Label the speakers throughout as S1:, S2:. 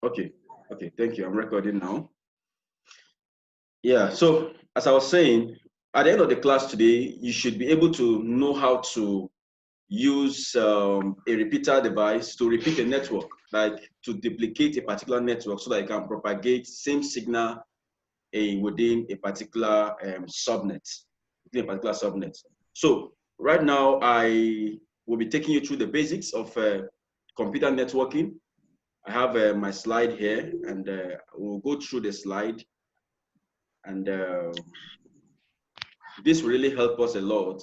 S1: Okay, okay, thank you. I'm recording now. Yeah, so as I was saying, at the end of the class today, you should be able to know how to use a repeater device to repeat a network, like to duplicate a particular network so that you can propagate same signal within a particular subnet, So right now, I will be taking you through the basics of computer networking. I have my slide here, and we'll go through the slide, and this will really help us a lot.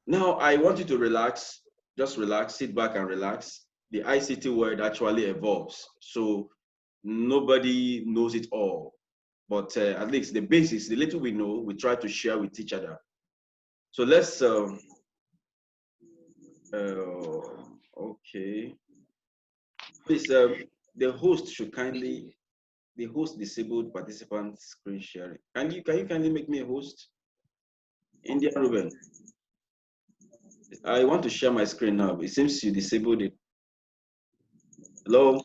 S1: Now, I want you to relax, just relax, sit back and relax. The ICT world actually evolves, so nobody knows it all. But at least the basics, the little we know, we try to share with each other. So let's, okay. Please, the host should kindly, the host disabled participant screen sharing. Can you kindly make me a host? India Ruben. I want to share my screen now. It seems you disabled it. Hello?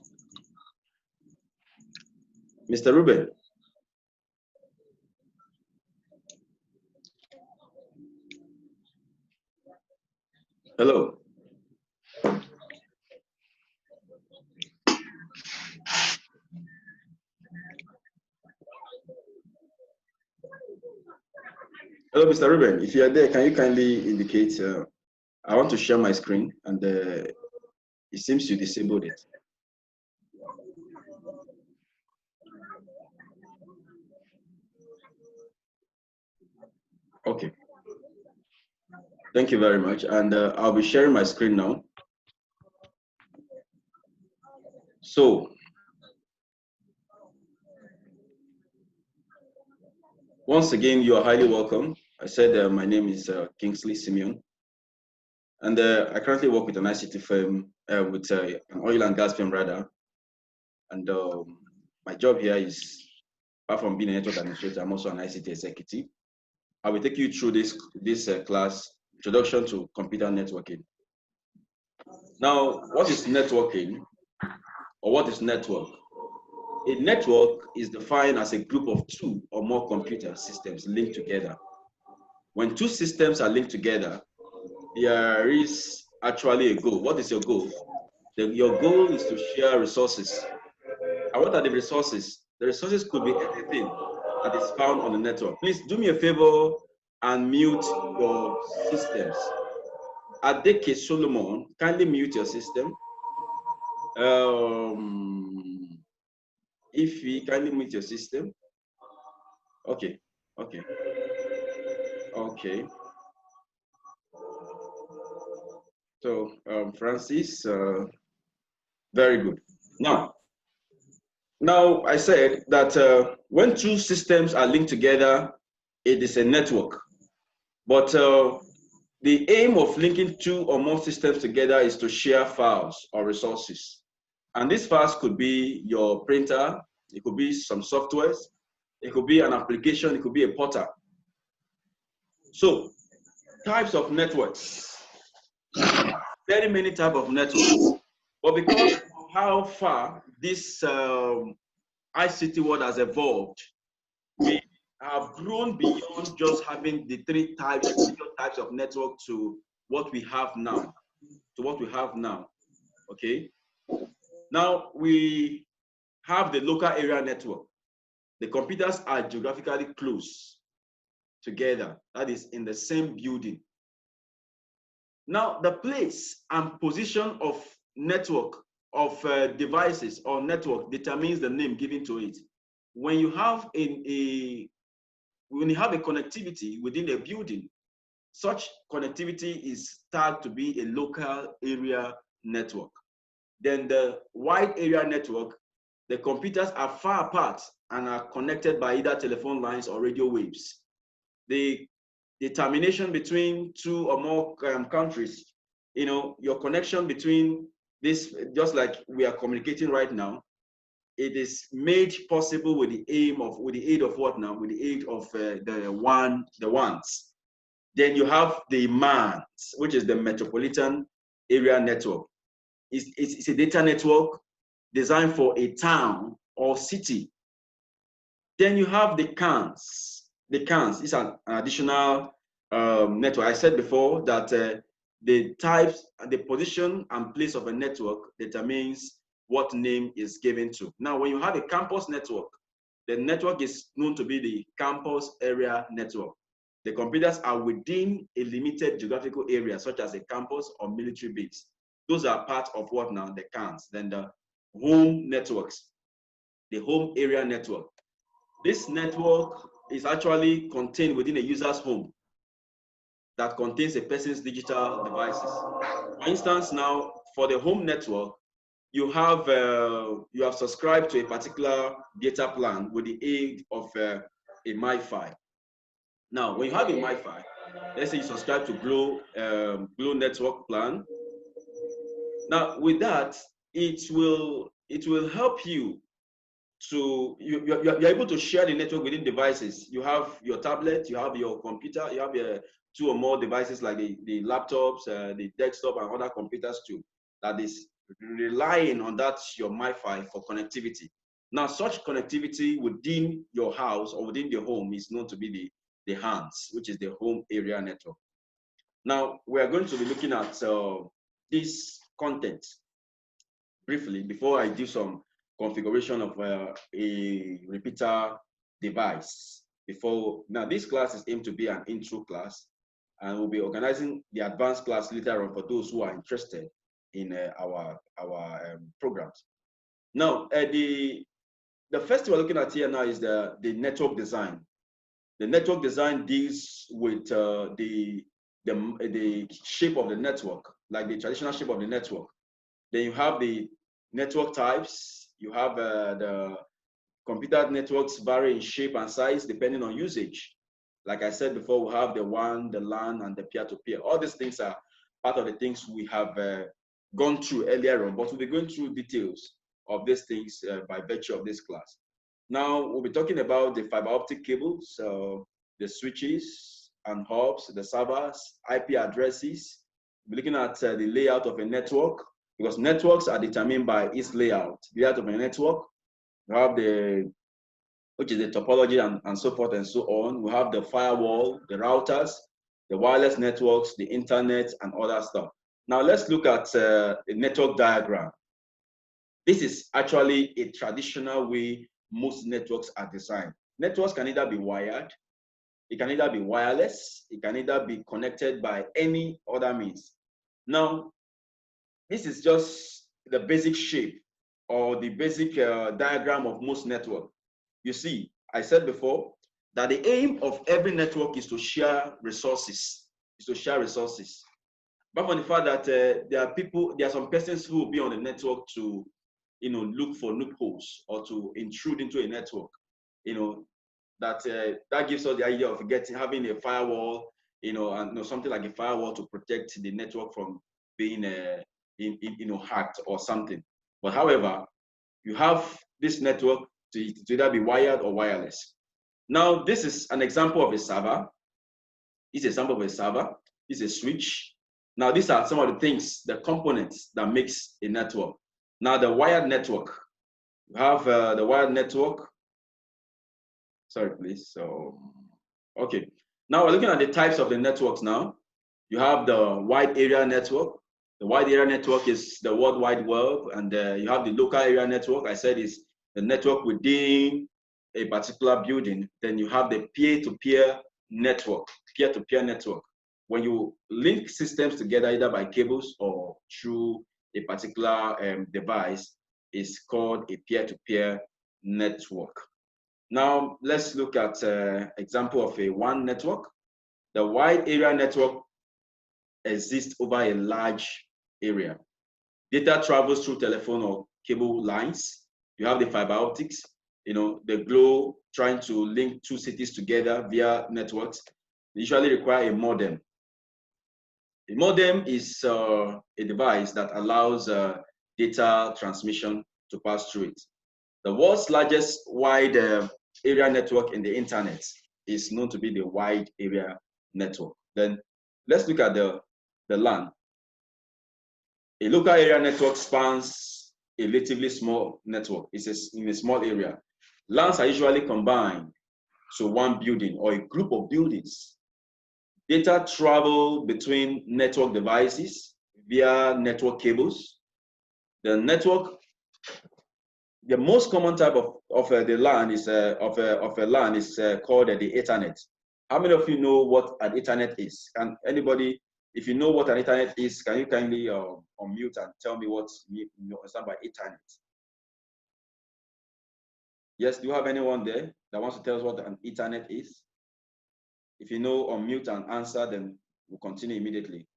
S1: Mr. Ruben. Hello. Hello, Mr. Ruben. If you are there, can you kindly indicate? I want to share my screen, and it seems you disabled it. Okay. Thank you very much. And I'll be sharing my screen now. So, once again, you are highly welcome. I said my name is Kingsley Simeon, and I currently work with an ICT firm, with an oil and gas firm rather. And my job here is, apart from being a network administrator, I'm also an ICT executive. I will take you through this class, Introduction to Computer Networking. Now, what is networking, or what is network? A network is defined as a group of two or more computer systems linked together. When two systems are linked together, there is actually a goal. What is your goal? Your goal is to share resources. And what are the resources? The resources could be anything that is found on the network. Please do me a favor and mute your systems. Adeke Solomon, kindly mute your system. If we kindly mute your system. Okay, okay, okay. So, Francis, very good. Now I said that when two systems are linked together, it is a network. But the aim of linking two or more systems together is to share files or resources. And these files could be your printer, it could be some softwares, it could be an application, it could be a portal. So, types of networks. Very many types of networks. But because of how far this ICT world has evolved, we have grown beyond just having the three types of network to what we have now. Okay. Now we have the local area network. The computers are geographically close together, that is in the same building. Now the place and position of network of devices or network determines the name given to it. When you have a connectivity within a building, such connectivity is tagged to be a local area network. Then the wide area network, the computers are far apart and are connected by either telephone lines or radio waves. The termination between two or more countries, your connection between this, just like we are communicating right now, it is made possible with the aid of what now? With the aid of the WANs. Then you have the MANs, which is the Metropolitan Area Network. It's a data network designed for a town or city. Then you have the CANs. The CANs is an additional network. I said before that the types, the position and place of a network determines what name is given to. Now, when you have a campus network, the network is known to be the campus area network. The computers are within a limited geographical area, such as a campus or military base. Those are part of what now? The CANs. Then the home networks, the home area network. This network is actually contained within a user's home that contains a person's digital devices. For instance, now for the home network, you have subscribed to a particular data plan with the aid of a MiFi. Now, when you have a MiFi, let's say you subscribe to Glo network plan. Now, with that, it will help you to you're able to share the network within devices. You have your tablet, you have your computer, you have your 2 or more devices like the laptops, the desktop, and other computers too, that is relying on that your MiFi for connectivity. Now, such connectivity within your house or within the home is known to be the HANs, which is the home area network. Now, we are going to be looking at this content briefly before I do some configuration of a repeater device. Now, this class is aimed to be an intro class, and we'll be organizing the advanced class later on for those who are interested in our programs. Now, the first thing we're looking at here now is the network design. The network design deals with the shape of the network, like the traditional shape of the network. Then you have the network types. You have the computer networks vary in shape and size depending on usage. Like I said before, we have the WAN, the LAN, and the peer-to-peer. All these things are part of the things we have gone through earlier on, but we'll be going through details of these things by virtue of this class. Now, we'll be talking about the fiber optic cables, the switches and hubs, the servers, IP addresses. We'll be looking at the layout of a network, because networks are determined by its layout. The layout of a network, we have which is the topology and so forth and so on. We have the firewall, the routers, the wireless networks, the internet, and other stuff. Now let's look at the network diagram. This is actually a traditional way most networks are designed. Networks can either be wired, it can either be wireless, it can either be connected by any other means. Now, this is just the basic shape or the basic diagram of most networks. You see, I said before that the aim of every network is to share resources. But from the fact that there are some persons who will be on the network to, look for loopholes or to intrude into a network. That gives us the idea of having a firewall, and something like a firewall to protect the network from being hacked or something. But however, you have this network to either be wired or wireless. Now, this is an example of a server. It's an example of a server. It's a switch. Now, these are some of the things, the components that makes a network. Now, the wired network. You have the wired network. Sorry, please. Okay. Now, we're looking at the types of the networks now. You have the wide area network. The wide area network is the World Wide Web, and you have the local area network. I said is the network within a particular building. Then you have the peer-to-peer network, When you link systems together either by cables or through a particular device, is called a peer-to-peer network. Now, let's look at example of a WAN network. The wide area network exists over a large area. Data travels through telephone or cable lines. You have the fiber optics, the Glo trying to link 2 cities together via networks. They usually require a modem. A modem is a device that allows data transmission to pass through it. The world's largest wide area network in the internet is known to be the wide area network. Then let's look at the LAN. A local area network spans a relatively small network. It's in a small area. LANs are usually combined to one building or a group of buildings. Data travel between network devices via network cables. The most common type of the LAN is of a LAN is called the Ethernet. How many of you know what an Ethernet is? Can anybody, if you know what an Ethernet is, can you kindly unmute and tell me what you understand by Ethernet? Yes, do you have anyone there that wants to tell us what an Ethernet is? If you know, unmute and answer, then we'll continue immediately.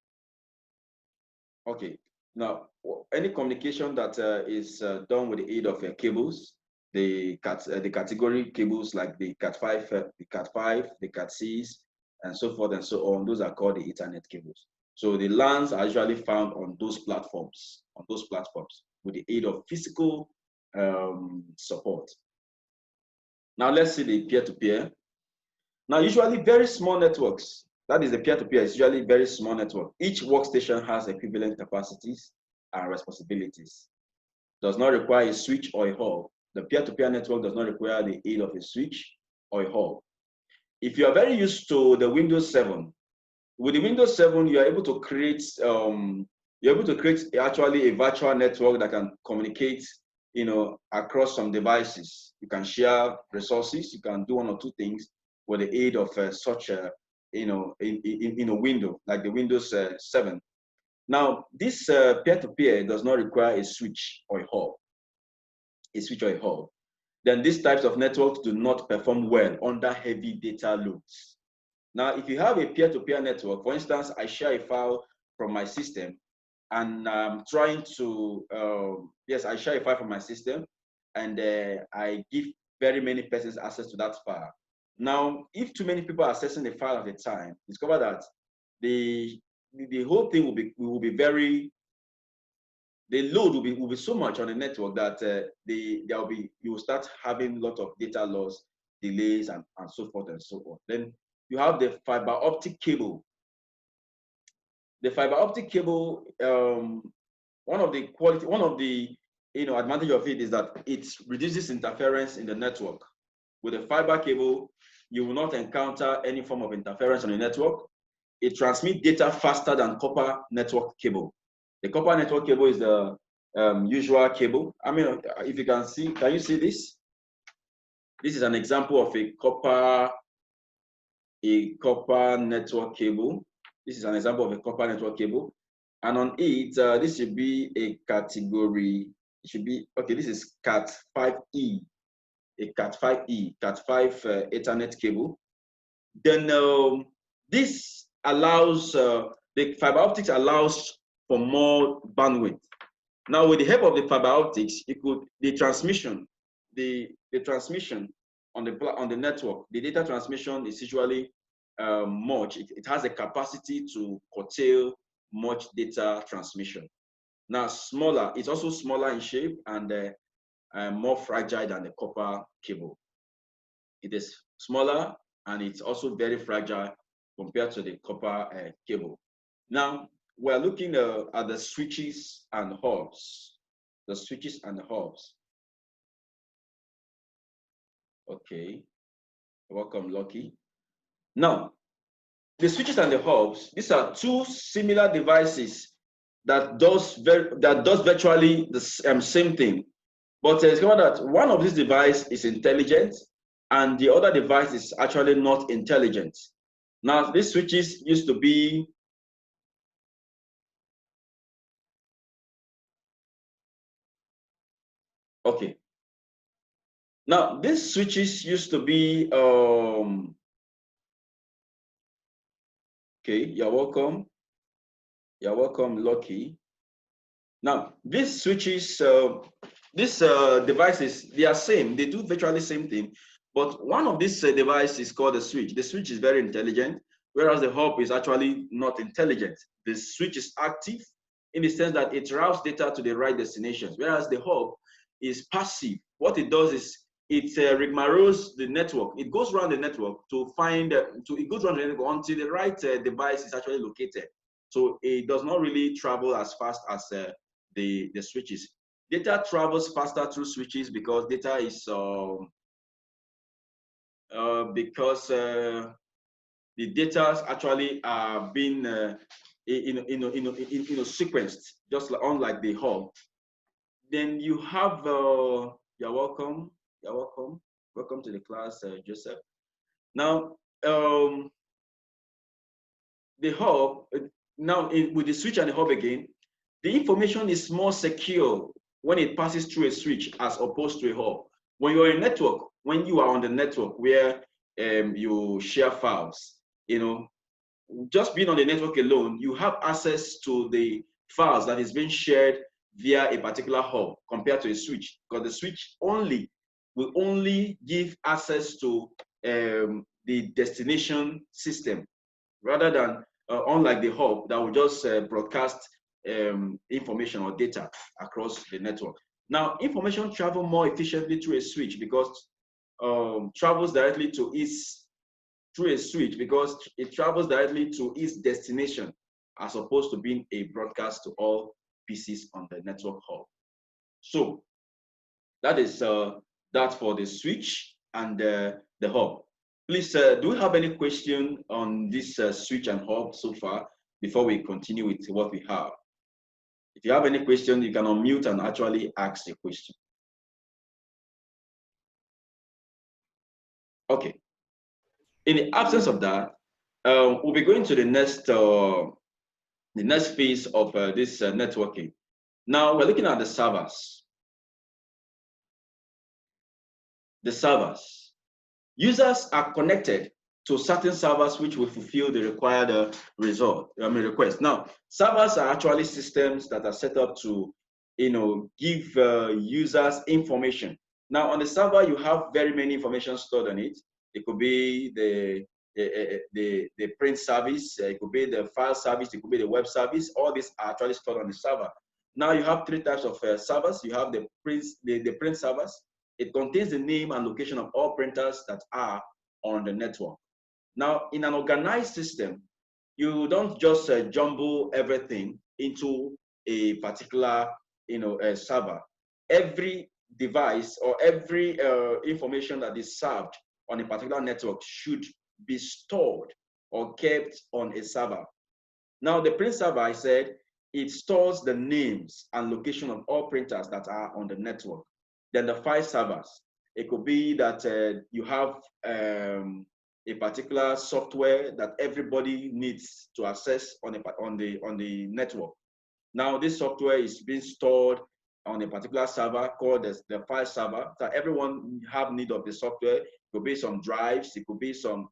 S1: Okay. Now, any communication that is done with the aid of cables, the category cables like the Cat5, the Cat5, the Cat6, and so forth and so on, those are called the Ethernet cables. So the LANs are usually found on those platforms, with the aid of physical support. Now let's see the peer-to-peer. Now, usually very small networks, that is the peer-to-peer, is usually very small network. Each workstation has equivalent capacities and responsibilities. Does not require a switch or a hub. The peer-to-peer network does not require the aid of a switch or a hub. If you are very used to the Windows 7, with the Windows 7, you are able to create actually a virtual network that can communicate, across some devices. You can share resources. You can do one or two things with the aid of such a, in a window like the Windows 7. Now, this peer-to-peer does not require a switch or a hub. Then these types of networks do not perform well under heavy data loads. Now, if you have a peer-to-peer network, for instance, I share a file from my system, and I'm trying to, I share a file from my system, and I give very many persons access to that file. Now, if too many people are accessing the file at a time, discover that the whole thing the load will be so much on the network that you will start having a lot of data loss, delays, and so forth and so on. Then you have the fiber optic cable. The fiber optic cable, one of the advantage of it is that it reduces interference in the network. With a fiber cable, you will not encounter any form of interference on the network. It transmits data faster than copper network cable. The copper network cable is the usual cable. I mean, if you can see, can you see this? This is an example of a copper network cable. This is an example of a copper network cable. And on it, this should be a category. It should be, okay, this is Cat5e, a Cat5e, Cat5 Ethernet cable. Then this allows, the fiber optics allows for more bandwidth. Now, with the help of the fiber optics, the transmission on the network, the data transmission is usually much. It has a capacity to curtail much data transmission. Now, smaller, it's also smaller in shape and more fragile than the copper cable. It is smaller and it's also very fragile compared to the copper cable. Now, we're looking at the switches and hubs. The switches and the hubs. Okay, welcome, Lucky. Now, the switches and the hubs, these are two similar devices that does virtually the same thing. But discover that one of these devices is intelligent and the other device is actually not intelligent. Now, these switches used to be okay. Now, these switches used to be okay, you're welcome. You're welcome, Lucky. Now, these switches, these devices, they are same. They do virtually the same thing. But one of these devices is called a switch. The switch is very intelligent, whereas the hub is actually not intelligent. The switch is active in the sense that it routes data to the right destinations, whereas the hub is passive. What it does is it rigmaroles the network. It goes around the network to find, it goes around the network until the right device is actually located. So it does not really travel as fast as the switches. Data travels faster through switches because data is the data actually are being sequenced, just like, unlike the hub. Then you have you're welcome. You're welcome. Welcome to the class, Joseph. Now, the hub, now with the switch and the hub again, the information is more secure when it passes through a switch as opposed to a hub. When you're in network, when you are on the network where you share files, just being on the network alone, you have access to the files that is being shared via a particular hub compared to a switch, because the switch will only give access to the destination system, rather than unlike the hub that will just broadcast information or data across the network. Now, information travel more efficiently through a switch because travels directly to its through a switch because it travels directly to its destination, as opposed to being a broadcast to all PCs on the network hub. So that is that for the switch and the hub. Please, do we have any question on this switch and hub so far before we continue with what we have? If you have any question, you can unmute and actually ask the question. Okay. In the absence of that, we'll be going to the next phase of this networking. Now we're looking at the servers. The servers. Users are connected to certain servers which will fulfill the required request. Now, servers are actually systems that are set up to, give users information. Now, on the server, you have very many information stored on it. It could be the print service, it could be the file service, it could be the web service. All these are actually stored on the server. Now, you have three types of servers. You have the print servers. It contains the name and location of all printers that are on the network. Now, in an organized system, you don't just jumble everything into a particular, server. Every device or every information that is served on a particular network should be stored or kept on a server. Now, the print server, I said, it stores the names and location of all printers that are on the network. Then the file servers, it could be that you have a particular software that everybody needs to access on the network. Now, this software is being stored on a particular server called the file server. So everyone have need of the software. It could be some drives, it could be some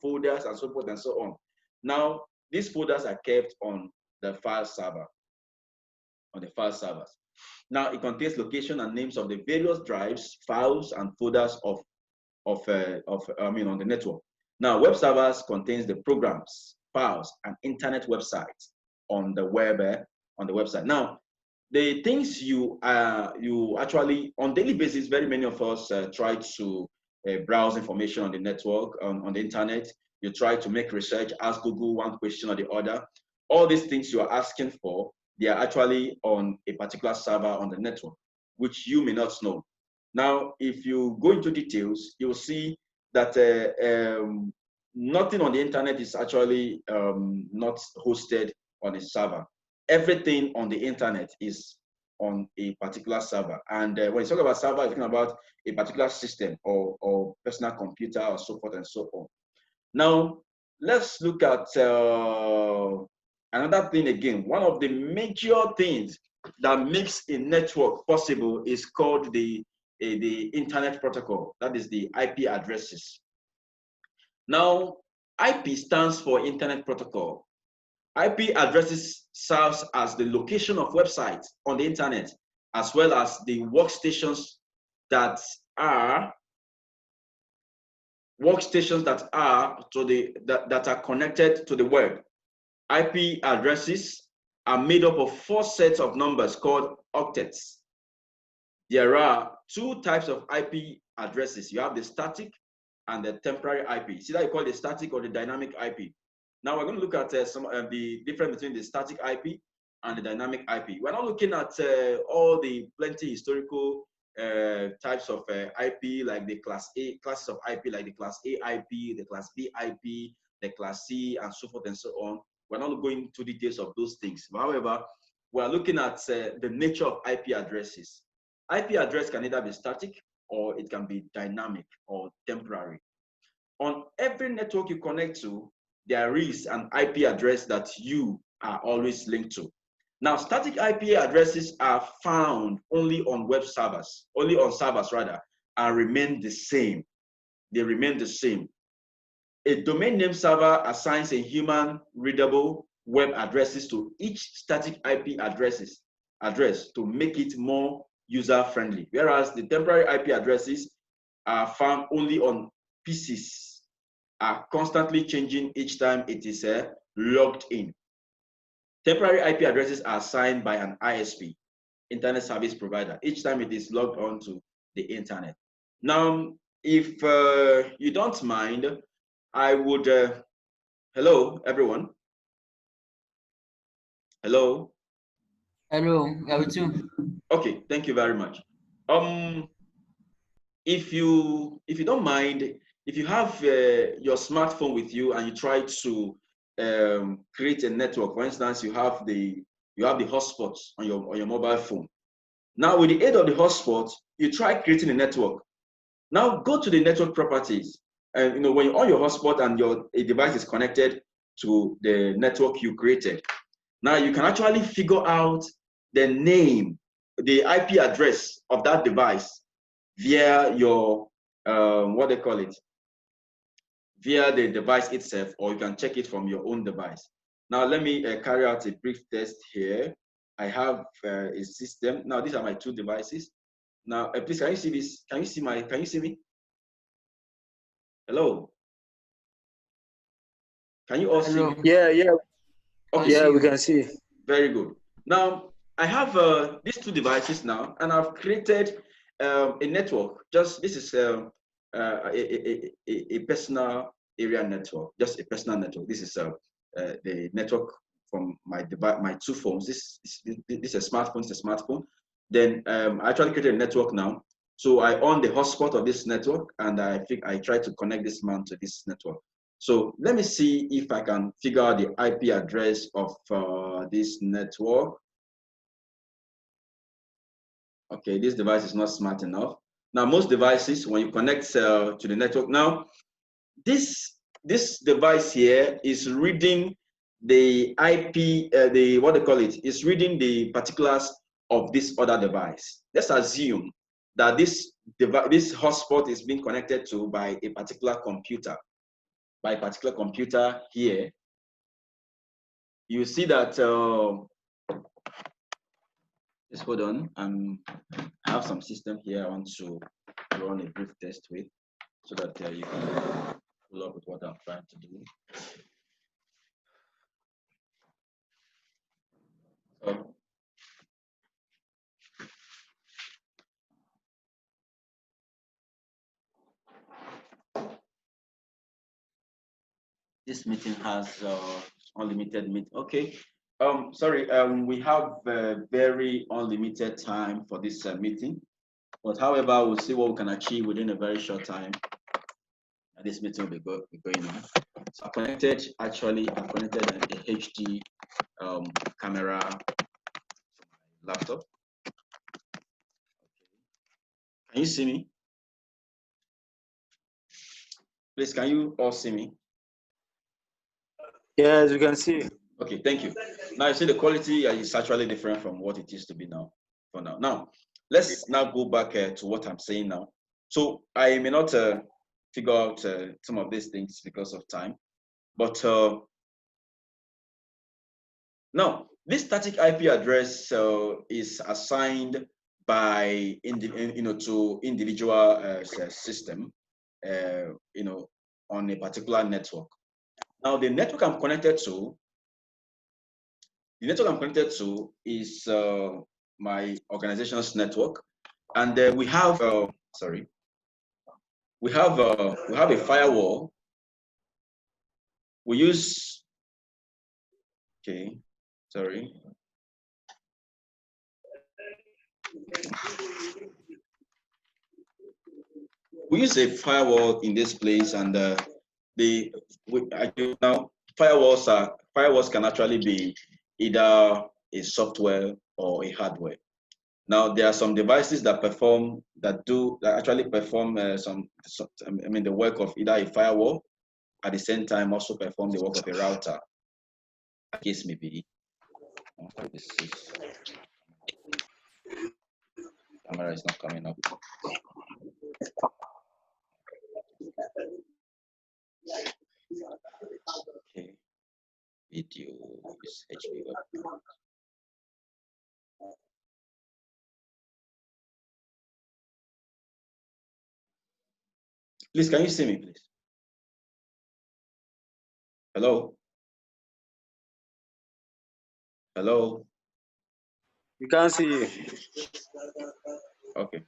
S1: folders and so forth and so on. Now, these folders are kept on the file server, on the file servers. Now, it contains location and names of the various drives, files, and folders on the network. Now, web servers contains the programs, files, and internet websites on the website. Now, the things you actually on daily basis, very many of us try to browse information on the network, on the internet. You try to make research, ask Google one question or the other. All these things you are asking for, they are actually on a particular server on the network, which you may not know. Now, if you go into details, you'll see that nothing on the internet is actually not hosted on a server. Everything on the internet is on a particular server. And when you talk about server, you're talking about a particular system or personal computer or so forth and so on. Now, let's look at another thing again. One of the major things that makes a network possible is called the internet protocol. That is the IP addresses. Now, IP stands for internet protocol. IP addresses serves as the location of websites on the internet, as well as the workstations that are connected to the web. IP addresses are made up of 4 sets of numbers called octets. There are 2 types of IP addresses. You have the static and the temporary IP. See that you call it the static or the dynamic IP. Now we're going to look at some of the difference between the static IP and the dynamic IP. We're not looking at all the plenty historical types of IP, like the classes of IP, like the class A IP, the class B IP, the class C, and so forth and so on. We're not going into details of those things. However, we're looking at the nature of IP addresses. IP address can either be static or it can be dynamic or temporary. On every network you connect to, there is an IP address that you are always linked to. Now, static IP addresses are found only on web servers, only on servers rather, and remain the same. They remain the same. A domain name server assigns a human readable web addresses to each static IP address to make it more user friendly. Whereas the temporary IP addresses are found only on PCs, are constantly changing each time it is logged in. Temporary IP addresses are assigned by an ISP, internet service provider, each time it is logged on to the internet. Now, if you don't mind, I would, hello, everyone. Hello.
S2: Hello, yeah, with you.
S1: Okay, thank you very much. If you don't mind, if you have your smartphone with you and you try to create a network, for instance, you have the hotspot on your mobile phone. Now, with the aid of the hotspot, you try creating a network. Now, go to the network properties, and when you're on your hotspot and a device is connected to the network you created, now you can actually figure out the name, the IP address of that device via your what they call it, via the device itself, or you can check it from your own device. Now let me carry out a brief test here. I have a system. Now these are my two devices. Now please, can you see this? Can you see me? Hello? Can you all see me?
S3: Yeah.
S1: Okay.
S3: Yeah, we can see.
S1: Very good. Now I have these two devices now, and I've created a network. Just this is a personal area network, just a personal network. This is the network from my device, my two phones. This is a smartphone. It's a smartphone. Then I actually created a network now. So I on the hotspot of this network, and I think I try to connect this man to this network. So let me see if I can figure out the IP address of this network. Okay, this device is not smart enough. Now, most devices, when you connect to the network, now this device here is reading the IP, what they call it, is reading the particulars of this other device. Let's assume that this hotspot is being connected to by a particular computer. By a particular computer here, you see that. Just hold on. I have some system here I want to run a brief test with, so that you can follow up with what I'm trying to do. This meeting has unlimited meet. Okay. Sorry. We have very unlimited time for this meeting, but however, we'll see what we can achieve within a very short time. And this meeting will be going on. So I've connected a HD camera to my laptop. Can you see me? Please, can you all see me?
S3: Yes, we can see.
S1: Okay, thank you. Now you see the quality is actually different from what it used to be now. For now, let's now go back to what I'm saying now. So I may not figure out some of these things because of time, but now this static IP address is assigned by to individual system, on a particular network. Now the network I'm connected to. The network I'm connected to is my organization's network, and we have we have a firewall. We use We use a firewall in this place, and now firewalls can actually be either a software or a hardware. Now there are some devices that actually perform the work of either a firewall, at the same time also perform the work of a router. Case may be. Camera is not coming up. Okay. Video is HP web. Please, can you see me, please? Hello? Hello?
S3: We can't see you.
S1: Okay.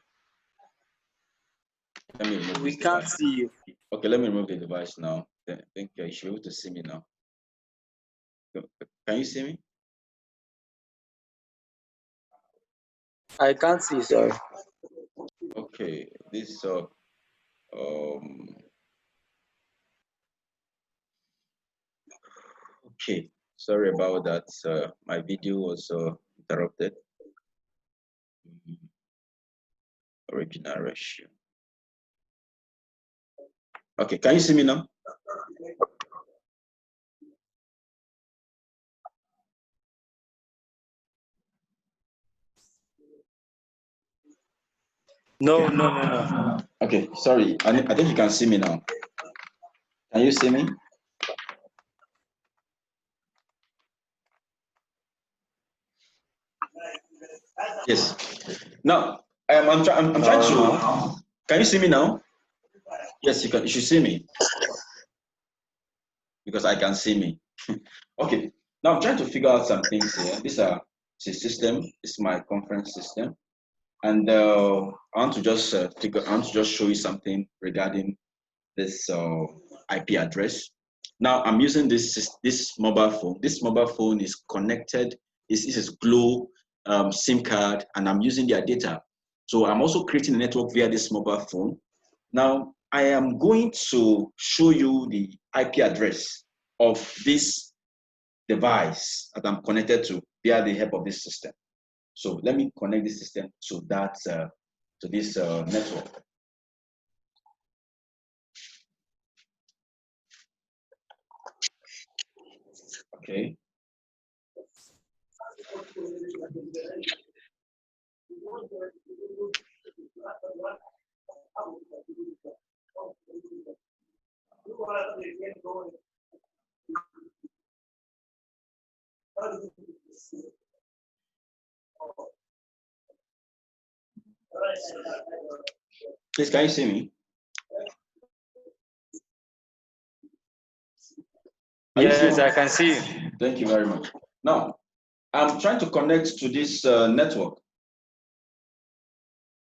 S1: Let me remove
S3: We can't see you.
S1: Okay, let me remove the device now. I think you should be able to see me now. Can you see me?
S3: I can't see, sorry.
S1: Okay, this okay, sorry about that. My video was interrupted. Original ratio. Okay, can you see me now?
S3: No.
S1: Okay, sorry. I think you can see me now. Can you see me? Yes. Now, I'm trying to. Can you see me now? Yes, you can. You should see me because I can see me. Okay. Now I'm trying to figure out some things here. This is a system. This is my conference system, and I want to just show you something regarding this IP address. Now I'm using this mobile phone. This mobile phone is connected. This is Glow SIM card, and I'm using their data. So I'm also creating a network via this mobile phone. Now I am going to show you the IP address of this device that I'm connected to via the help of this system. So let me connect this system to that to this network. Okay. Please, can you see me?
S3: Yes, I can see you.
S1: Thank you very much. Now, I'm trying to connect to this network.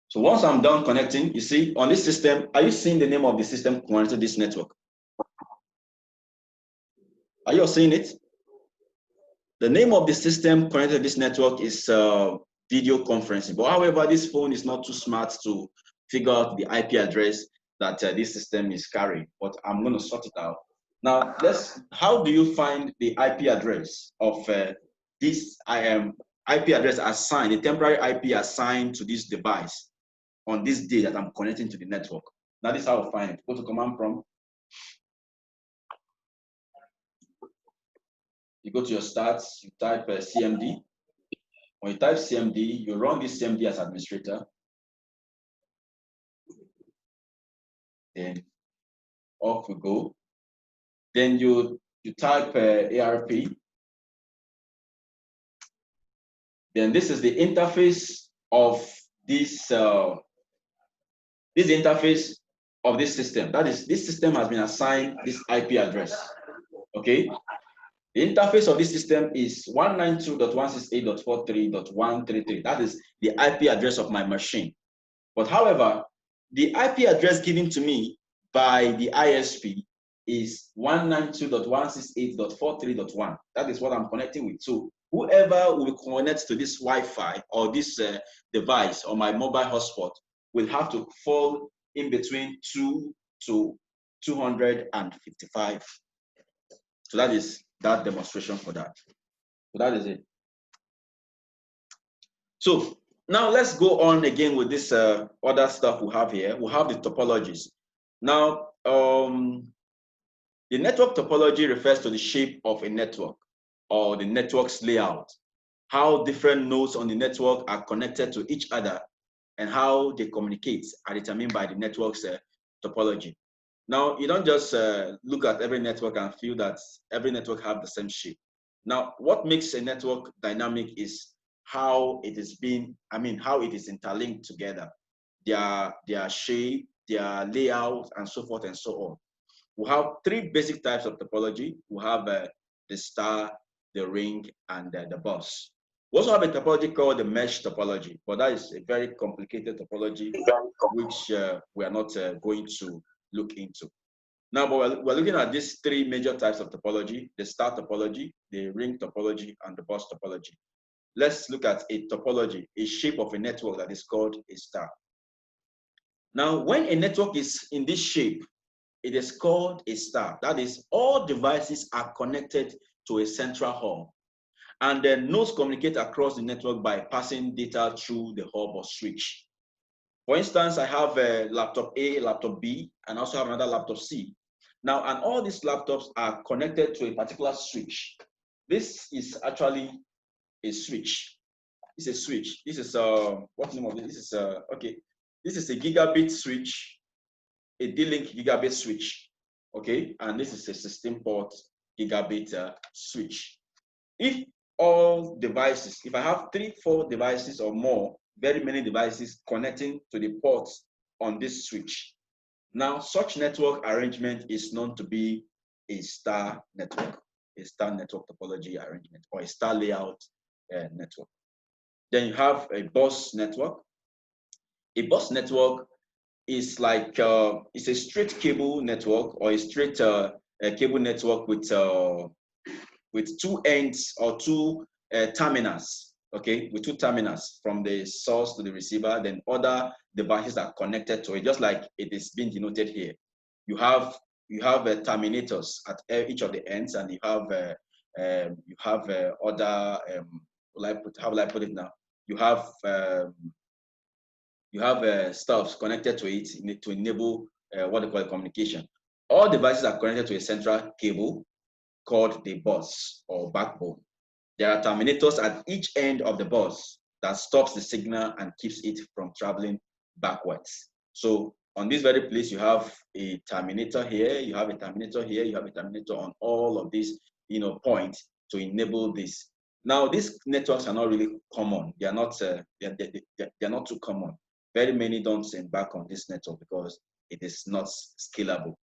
S1: So once I'm done connecting, you see on this system, are you seeing the name of the system connected to this network? Are you seeing it? The name of the system connected to this network is video conferencing. But however, this phone is not too smart to figure out the IP address that this system is carrying. But I'm going to sort it out. Now, how do you find the IP address of this IP address assigned, the temporary IP assigned to this device on this day that I'm connecting to the network? Now, this is how I find it. Go to command prompt. You go to your stats, you type CMD. When you type CMD, you run this CMD as administrator. Then off we go. Then you type ARP. Then this is the interface of this interface of this system. That is, this system has been assigned this IP address. Okay. The interface of this system is 192.168.43.133. That is the IP address of my machine. But however, the IP address given to me by the ISP is 192.168.43.1. That is what I'm connecting with. So whoever will connect to this Wi-Fi or this device or my mobile hotspot will have to fall in between 2 to 255. So that is that demonstration for that. So that is it. So now let's go on again with this other stuff we have here. We have the topologies. Now, the network topology refers to the shape of a network or the network's layout, how different nodes on the network are connected to each other, and how they communicate are determined by the network's topology. Now, you don't just look at every network and feel that every network have the same shape. Now, what makes a network dynamic is how it is how it is interlinked together, their shape, their layout, and so forth and so on. We have three basic types of topology. We have the star, the ring, and the bus. We also have a topology called the mesh topology, but that is a very complicated topology, which we are not going to look into. Now, but we're looking at these three major types of topology: the star topology, the ring topology, and the bus topology. Let's look at a topology, a shape of a network that is called a star. Now, when a network is in this shape, it is called a star. That is, all devices are connected to a central hub, and then nodes communicate across the network by passing data through the hub or switch. For instance, I have a laptop A, laptop B, and also have another laptop C. Now, and all these laptops are connected to a particular switch. This is actually a switch. It's a switch. This is what's the name of this? This is okay. This is a gigabit switch, a D-Link gigabit switch, okay? And this is a 16-port gigabit switch. If all devices, if I have 3, 4 devices or more, very many devices connecting to the ports on this switch, now such network arrangement is known to be a star network topology arrangement, or a star layout network. Then you have a bus network. A bus network is like it's a straight cable network, or a straight cable network with 2 ends or 2 terminals. Okay, with 2 terminals from the source to the receiver. Then other devices are connected to it, just like it is being denoted here. You have terminators at each of the ends, and you have other how will I put it now? You have stuffs connected to it to enable what they call communication. All devices are connected to a central cable called the bus or backbone. There are terminators at each end of the bus that stops the signal and keeps it from traveling backwards. So on this very place, you have a terminator here, you have a terminator here, you have a terminator on all of these points to enable this. Now, these networks are not really common. They are not they're not too common. Very many don't embark on this network because it is not scalable.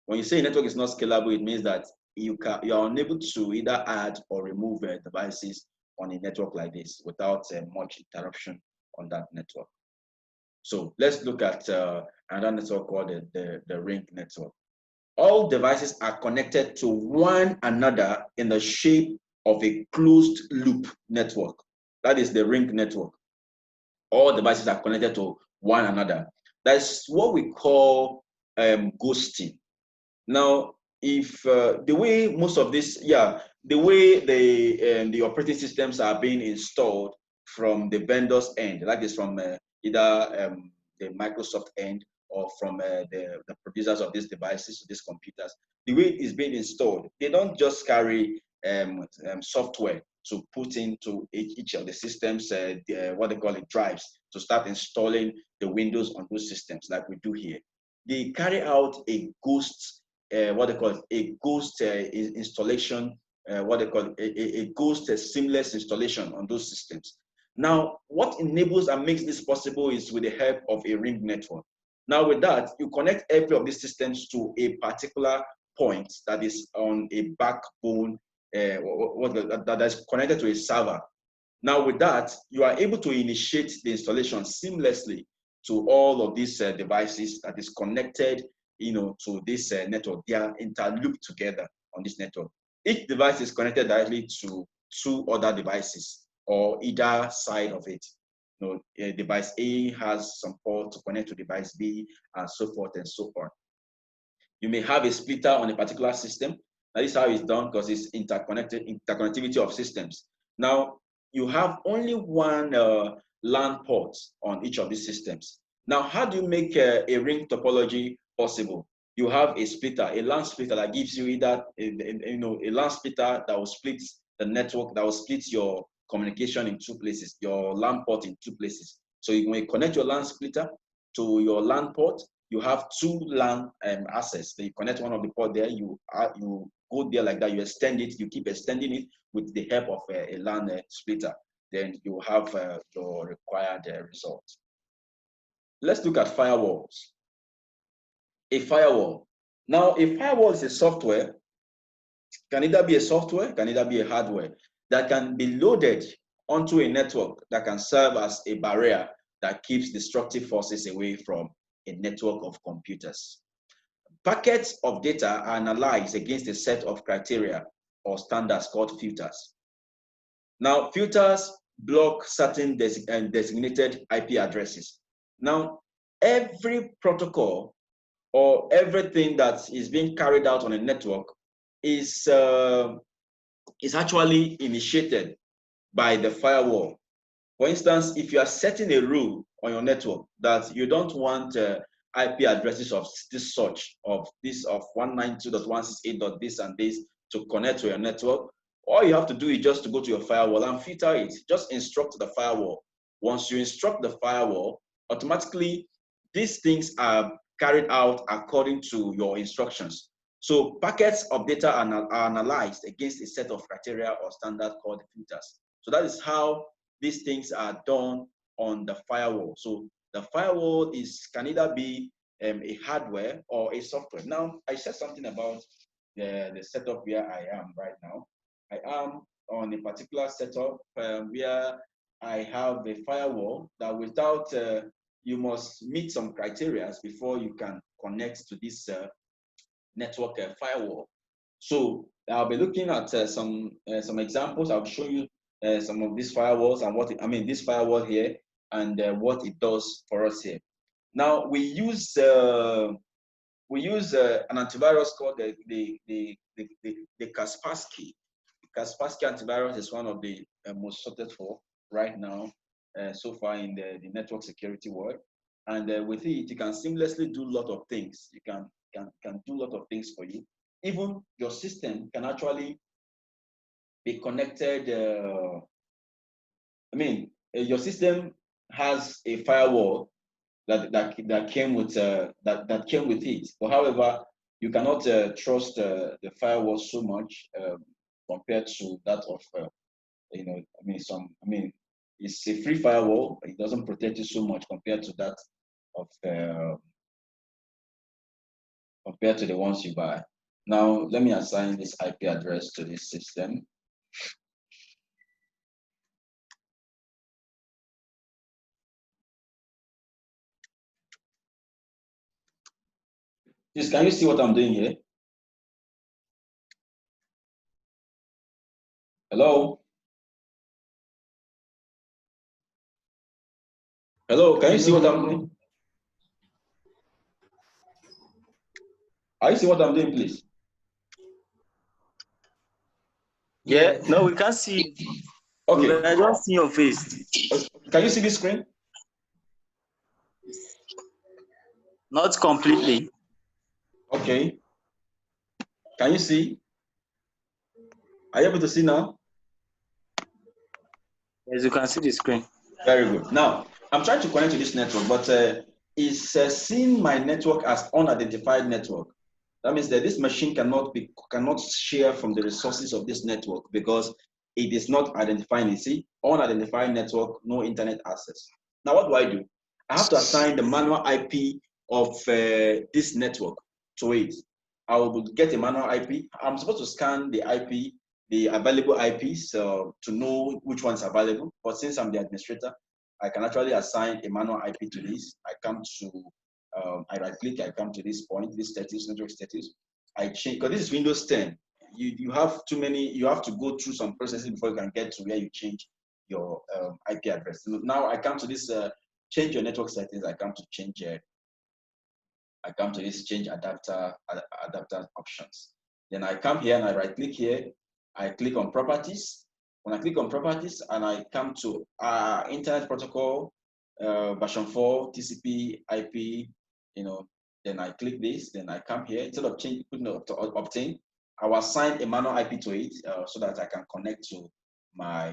S1: When you say a network is not scalable, it means that you are unable to either add or remove devices on a network like this without much interruption on that network. So let's look at another network called the ring network. All devices are connected to one another in the shape of a closed loop network. That is the ring network. All devices are connected to one another. That's what we call ghosting. Now, if the way most of this, the way the operating systems are being installed from the vendor's end, like this from either the Microsoft end or from the producers of these devices, these computers, the way it is being installed, they don't just carry software to put into each of the systems, what they call it, drives, to start installing the Windows on those systems like we do here. They carry out a ghost, what they call a ghost installation, what they call a ghost seamless installation on those systems. Now, what enables and makes this possible is with the help of a ring network. Now, with that, you connect every of these systems to a particular point that is on a backbone that is connected to a server. Now, with that, you are able to initiate the installation seamlessly to all of these devices that is connected, to this network. They are interlooped together on this network. Each device is connected directly to two other devices or either side of it. Device A has some port to connect to device B and so forth and so on. You may have a splitter on a particular system. That is how it's done because it's interconnectivity of systems. Now, you have only one LAN port on each of these systems. Now, how do you make a ring topology possible? You have a splitter, a LAN splitter that gives you either a LAN splitter that will split the network, that will split your communication in two places, your LAN port in two places. So when you connect your LAN splitter to your LAN port, you have two LAN access. So you connect one of the port there, you go there like that, you extend it, you keep extending it with the help of a LAN splitter. Then you have your required result. Let's look at firewalls. A firewall. Now, a firewall is a software, can either be a software, can either be a hardware that can be loaded onto a network that can serve as a barrier that keeps destructive forces away from a network of computers. Packets of data are analyzed against a set of criteria or standards called filters. Now, filters block certain designated IP addresses. Now, every protocol or everything that is being carried out on a network is actually initiated by the firewall. For instance, if you are setting a rule on your network that you don't want IP addresses of this such, of 192.168. this and this to connect to your network, all you have to do is just to go to your firewall and filter it. Just instruct the firewall. Once you instruct the firewall, automatically these things are carried out according to your instructions. So packets of data are analyzed against a set of criteria or standards called filters. So that is how these things are done on the firewall. So the firewall can either be a hardware or a software. Now, I said something about the setup where I am right now. I am on a particular setup where I have a firewall that without, you must meet some criteria before you can connect to this network firewall. So I'll be looking at some examples. I'll show you some of these firewalls and this firewall here and what it does for us here. Now we use an antivirus called the Kaspersky. Kaspersky antivirus is one of the most sought for right now so far in the network security world. And with it, you can seamlessly do a lot of things. You can do a lot of things for you. Even your system can actually be connected. Your system has a firewall that came with it. But however, you cannot trust the firewall so much compared to that of it's a free firewall. It doesn't protect you so much compared to that of compared to the ones you buy. Now, let me assign this IP address to this system. Please, can you see what I'm doing here? Hello? Hello, can you see what I'm doing? Are you see what I'm doing, please?
S3: Yeah, no, we can't see.
S1: Okay.
S3: I don't see your face.
S1: Can you see this screen?
S3: Not completely.
S1: Okay. Can you see? Are you able to see now?
S3: Yes, you can see the screen.
S1: Very good. Now, I'm trying to connect to this network, but it's seeing my network as unidentified network. That means that this machine cannot share from the resources of this network because it is not identifying it. See, unidentified network, no internet access. Now, what do? I have to assign the manual IP of this network to it. I will get a manual IP. I'm supposed to scan the IP, the available IPs to know which one's available. But since I'm the administrator, I can actually assign a manual IP to this. I come to I right click, I come to this point, this status, network status. I change, because this is Windows 10. you have too many. You have to go through some processes before you can get to where you change your IP address. So now I come to this change your network settings. I come to change. I come to this change adapter options. Then I come here and I right click here. I click on properties. When I click on properties and I come to internet protocol version 4 TCP IP, then I click this. Then I come here instead of putting to obtain. I will assign a manual IP to it so that I can connect to my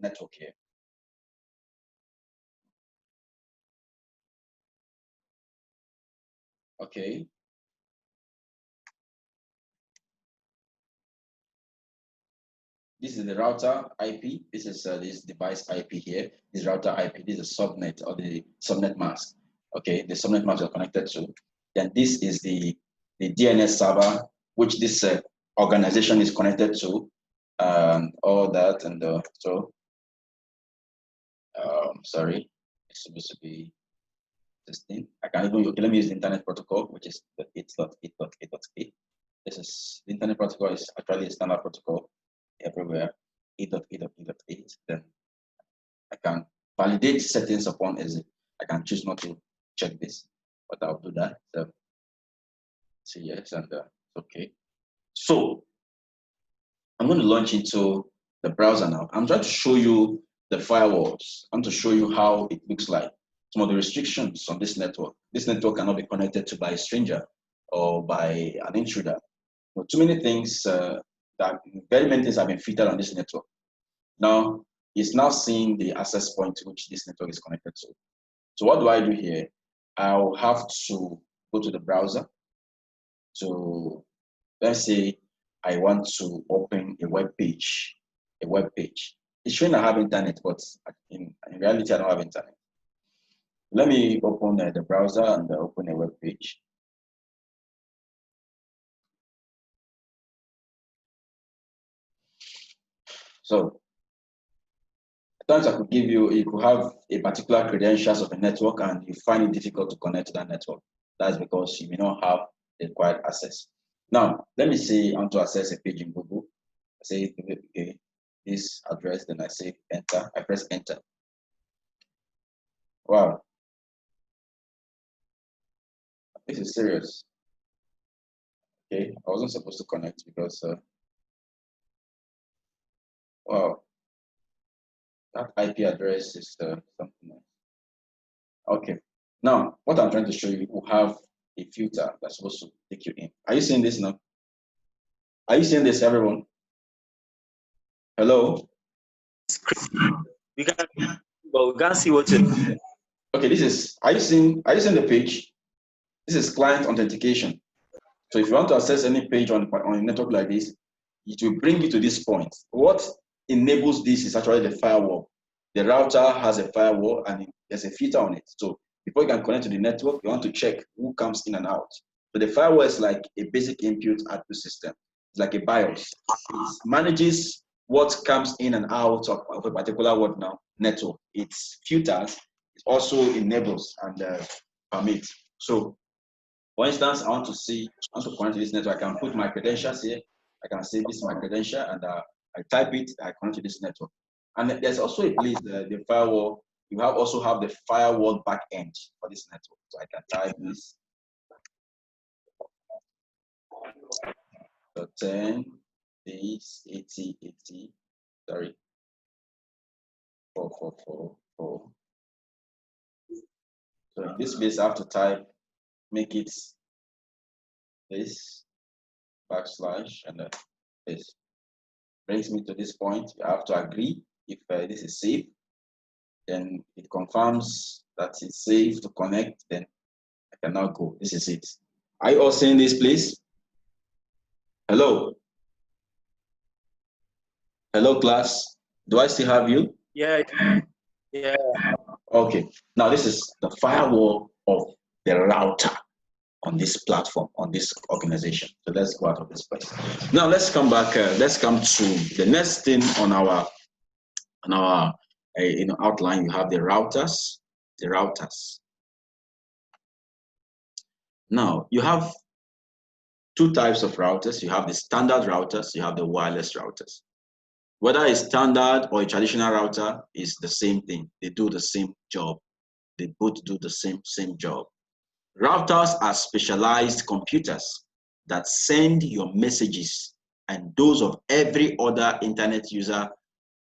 S1: network here. Okay. This is the router IP. This is this device IP here. This router IP. This is subnet or the subnet mask. Okay, the subnet mask are connected to. Then this is the DNS server, which this organization is connected to, all that. And sorry, it's supposed to be this thing. I can even let me use the internet protocol, which is the 8.8.8.8. This is the internet protocol is actually a standard protocol everywhere. 8.8.8.8. Then I can validate settings upon exit. I can choose not to check this, but I'll do that. So say yes and okay. So I'm going to launch into the browser now. I'm trying to show you the firewalls. I'm to show you how it looks like. Some of the restrictions on this network. This network cannot be connected to by a stranger or by an intruder. Too many things very many things have been filtered on this network. Now it's now seeing the access point to which this network is connected to. So what do I do here? I'll have to go to the browser. So let's say I want to open a web page. It's showing I have internet, but in reality I don't have internet. Let me open the browser and open a web page. So sometimes I could give you, you could have a particular credentials of a network and you find it difficult to connect to that network. That's because you may not have the required access. Now, let me say I want to access a page in Google. I say, okay, this address, then I say enter. I press enter. Wow. This is serious. Okay, I wasn't supposed to connect because, wow, that IP address is something else. Okay, now what I'm trying to show you, we have a filter that's supposed to take you in. Are you seeing this now? Are you seeing this, everyone? Hello?
S3: We can't see what you're.
S1: Okay, this is, are you seeing the page? This is client authentication. So if you want to access any page on a network like this, it will bring you to this point. What enables this is actually the firewall. The router has a firewall and there's a filter on it. So before you can connect to the network, you want to check who comes in and out. So the firewall is like a basic input-output system. It's like a BIOS. It manages what comes in and out of a particular network. It filters, it also enables and permits. So for instance, I want to connect to this network. I can put my credentials here. I can say this is my credential and I type it, I connect to this network. And there's also a place, the firewall, you also have the firewall backend for this network. So I can type this. So 10, this, 80, sorry, 4. So in this place, I have to type, make it this, backslash, and then this. Brings me to this point. You have to agree if this is safe. Then it confirms that it's safe to connect. Then I can now go. This is it. Are you all seeing this, please? Hello? Hello, class. Do I still have you?
S3: Yeah.
S1: Okay. Now this is the firewall of the router on this platform, on this organization. So let's go out of this place. Now let's come back. Let's come to the next thing on our outline. You have the routers. Now you have two types of routers. You have the standard routers, you have the wireless routers. Whether it's standard or a traditional router is the same thing. They do the same job. They both do the same job. Routers are specialized computers that send your messages and those of every other internet user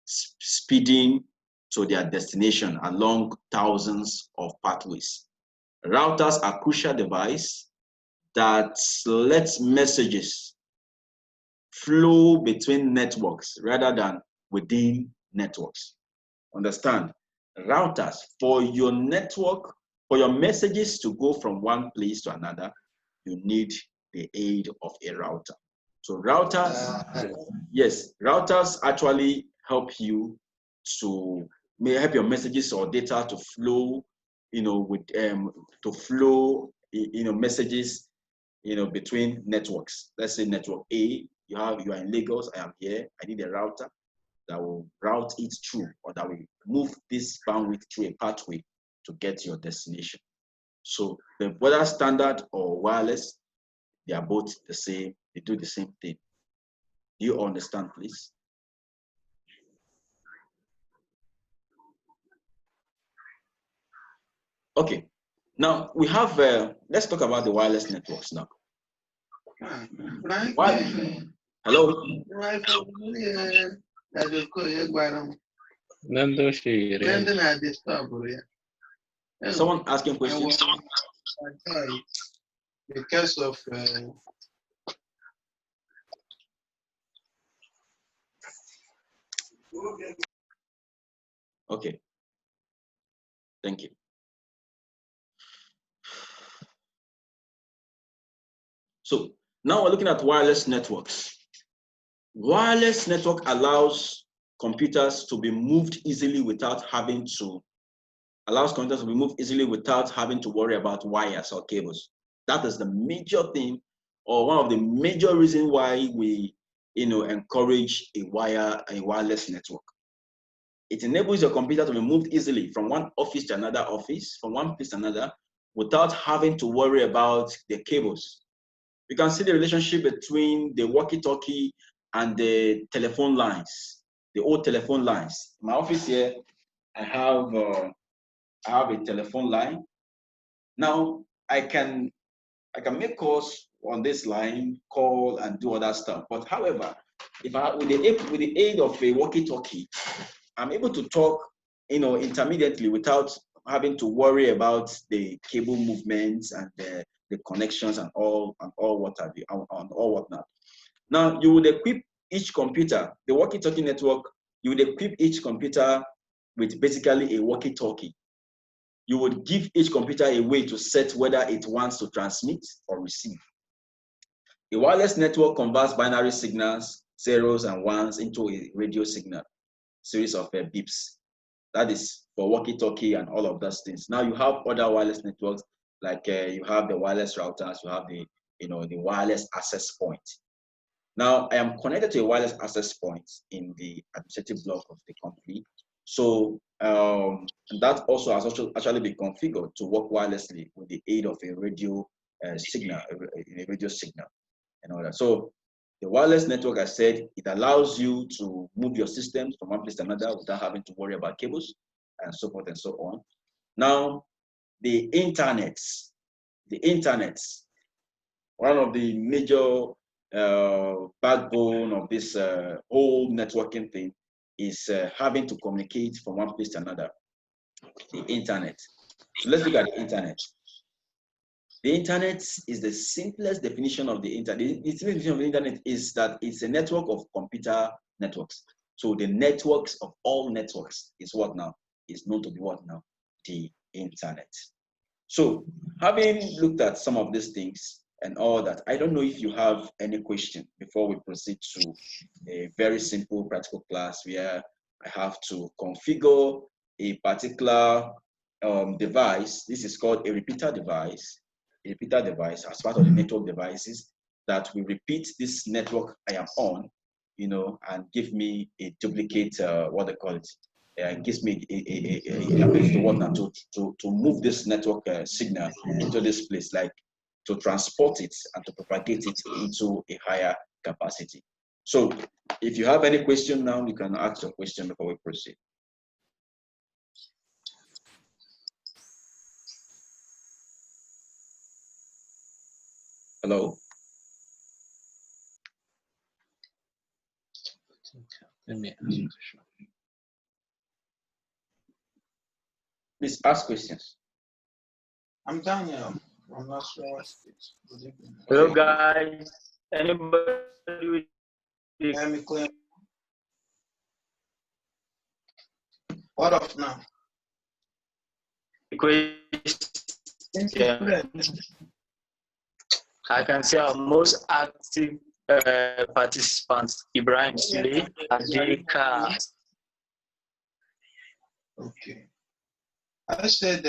S1: speeding to their destination along thousands of pathways. Routers are crucial devices that lets messages flow between networks rather than within networks. Understand? Routers, for your network, for your messages to go from one place to another, you need the aid of a router. So routers, yes, routers actually help you to help your messages or data to flow, with to flow, messages, between networks. Let's say network A, you are in Lagos, I am here, I need a router that will route it through, or that will move this bandwidth through a pathway to get your destination. So whether standard or wireless, they are both the same, they do the same thing. Do you understand, please? Okay, now we have, let's talk about the wireless networks now. Hello? Someone asking questions?
S4: Because of
S1: Okay, thank you. So now we're looking at wireless networks. Wireless network allows computers to be moved easily without having to worry about wires or cables. That is the major thing, or one of the major reasons why we encourage a wireless network. It enables your computer to be moved easily from one office to another office, from one place to another, without having to worry about the cables. You can see the relationship between the walkie-talkie and the telephone lines, the old telephone lines. In my office here, I have a telephone line. Now I can make calls on this line, call and do other stuff. But however, if with the aid of a walkie-talkie, I'm able to talk, intermediately without having to worry about the cable movements and the connections and all whatnot. Now you would equip each computer, the walkie-talkie network, you would equip each computer with basically a walkie-talkie. You would give each computer a way to set whether it wants to transmit or receive. A wireless network converts binary signals, zeros and ones, into a radio signal, series of beeps. That is for walkie-talkie and all of those things. Now you have other wireless networks, like you have the wireless routers, you have the wireless access point. Now I am connected to a wireless access point in the administrative block of the company. So that also has actually been configured to work wirelessly with the aid of a radio signal, a radio signal, and all that. So the wireless network, I said, it allows you to move your systems from one place to another without having to worry about cables and so forth and so on. Now, the internet, one of the major backbone of this whole networking thing is having to communicate from one place to another, the internet. So let's look at the internet. The internet is the simplest definition of the internet. The simplest definition of the internet is that it's a network of computer networks. So the networks of all networks is what now? Is known to be what now? The internet. So having looked at some of these things and all that, I don't know if you have any question before we proceed to a very simple practical class where I have to configure a particular device. This is called a repeater device. A repeater device as part of the network devices that will repeat this network I am on, and give me a duplicate, what they call it, gives me ability to move this network signal into this place. Like to transport it and to propagate it into a higher capacity. So if you have any question now, you can ask your question before we proceed. Hello?
S3: Let me ask you.
S1: Please ask questions.
S4: I'm Daniel from Nasarawa State. Good evening.
S3: Hello, guys. Anybody with
S4: Hear me clear? What of now?
S3: the question? I can see our most active participants, Ibrahim Sule, Adeka.
S4: Okay. I said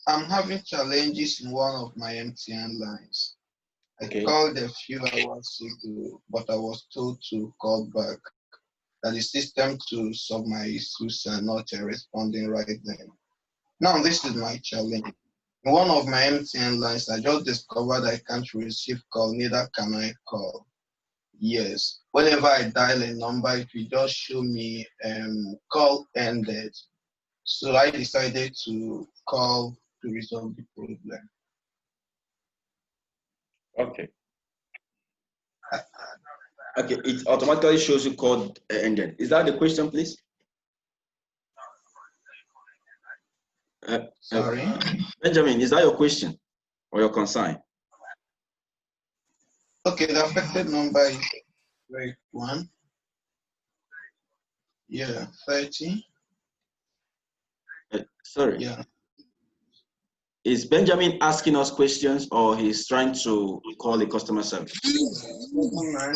S4: I'm having challenges in one of my MTN lines. I called a few hours ago, but I was told to call back. That the system to solve my issues are not responding right then. Now this is my challenge. In one of my MTN lines, I just discovered I can't receive call, neither can I call. Yes. Whenever I dial a number, it will just show me call ended. So I decided to call to resolve the problem.
S1: Okay. Okay, it automatically shows you call ended. Is that the question, please?
S4: Sorry?
S1: Benjamin, is that your question or your concern?
S4: Okay, the affected number is 1. Yeah, 30.
S1: Sorry.
S4: Yeah.
S1: Is Benjamin asking us questions or he's trying to call the customer service?
S4: 9.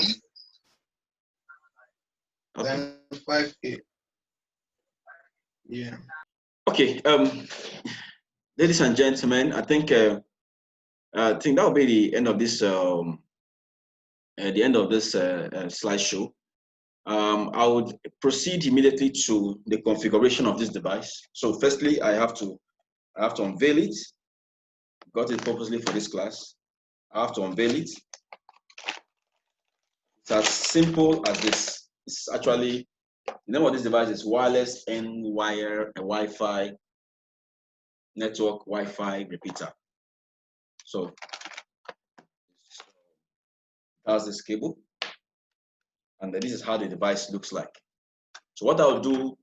S1: Okay.
S4: Then 5-8. Yeah.
S1: Okay. Ladies and gentlemen, I think that will be the end of this slideshow. I would proceed immediately to the configuration of this device. So firstly, I have to unveil it. Got it purposely for this class. I have to unveil it. It's as simple as this. It's actually, the name of this device is wireless N-wire Wi-Fi network Wi-Fi repeater. So that's this cable. And this is how the device looks like. So what I'll do,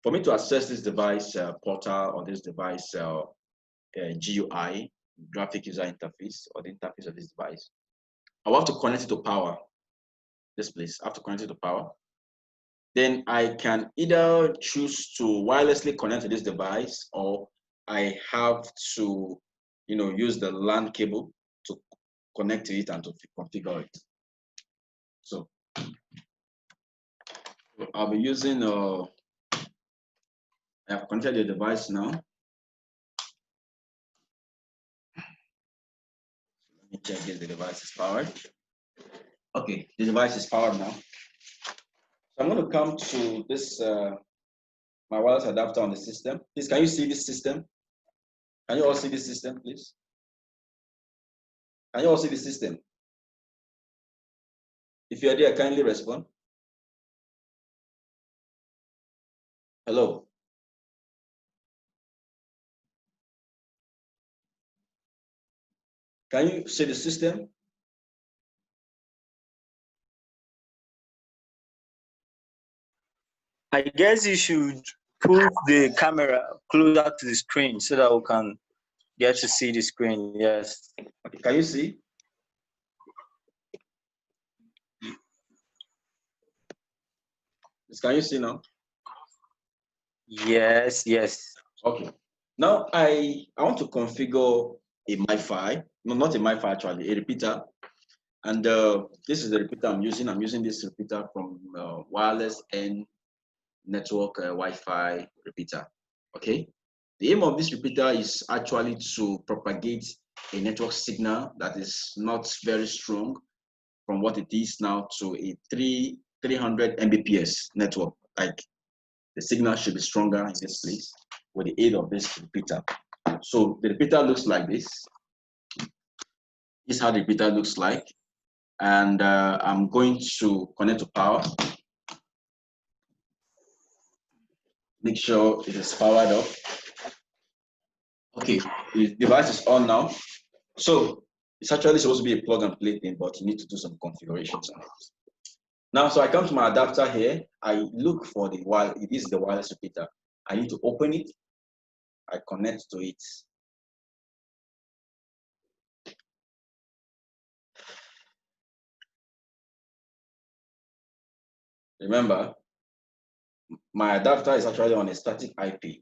S1: for me to access this device portal or this device GUI, graphic user interface, or the interface of this device, I want to connect it to power. This place, I have to connect it to power. Then I can either choose to wirelessly connect to this device, or I have to, use the LAN cable to connect to it and to configure it. So I'll be using, I have connected the device now. Let me check if the device is powered. Okay, the device is powered now. So I'm going to come to this, my wireless adapter on the system. Please, can you see this system? Can you all see this system, please? Can you all see the system? If you are there, kindly respond. Hello. Can you see the system?
S3: I guess you should put the camera closer to the screen so that we can get to see the screen. Yes.
S1: Okay, can you see? Can you see now?
S3: Yes, yes.
S1: Okay. Now I want to configure a MiFi. No, not a MiFi actually, a repeater. And this is the repeater I'm using. I'm using this repeater from wireless and network Wi-Fi repeater. Okay. The aim of this repeater is actually to propagate a network signal that is not very strong from what it is now to a 300 Mbps network. Like the signal should be stronger in this place with the aid of this repeater. So the repeater looks like this. This is how the repeater looks like. And I'm going to connect to power. Make sure it is powered up. Okay, the device is on now. So it's actually supposed to be a plug and play thing, but you need to do some configurations on it. Now, so I come to my adapter here. I look for the wire. This is the wireless repeater. I need to open it. I connect to it. Remember, my adapter is actually on a static IP.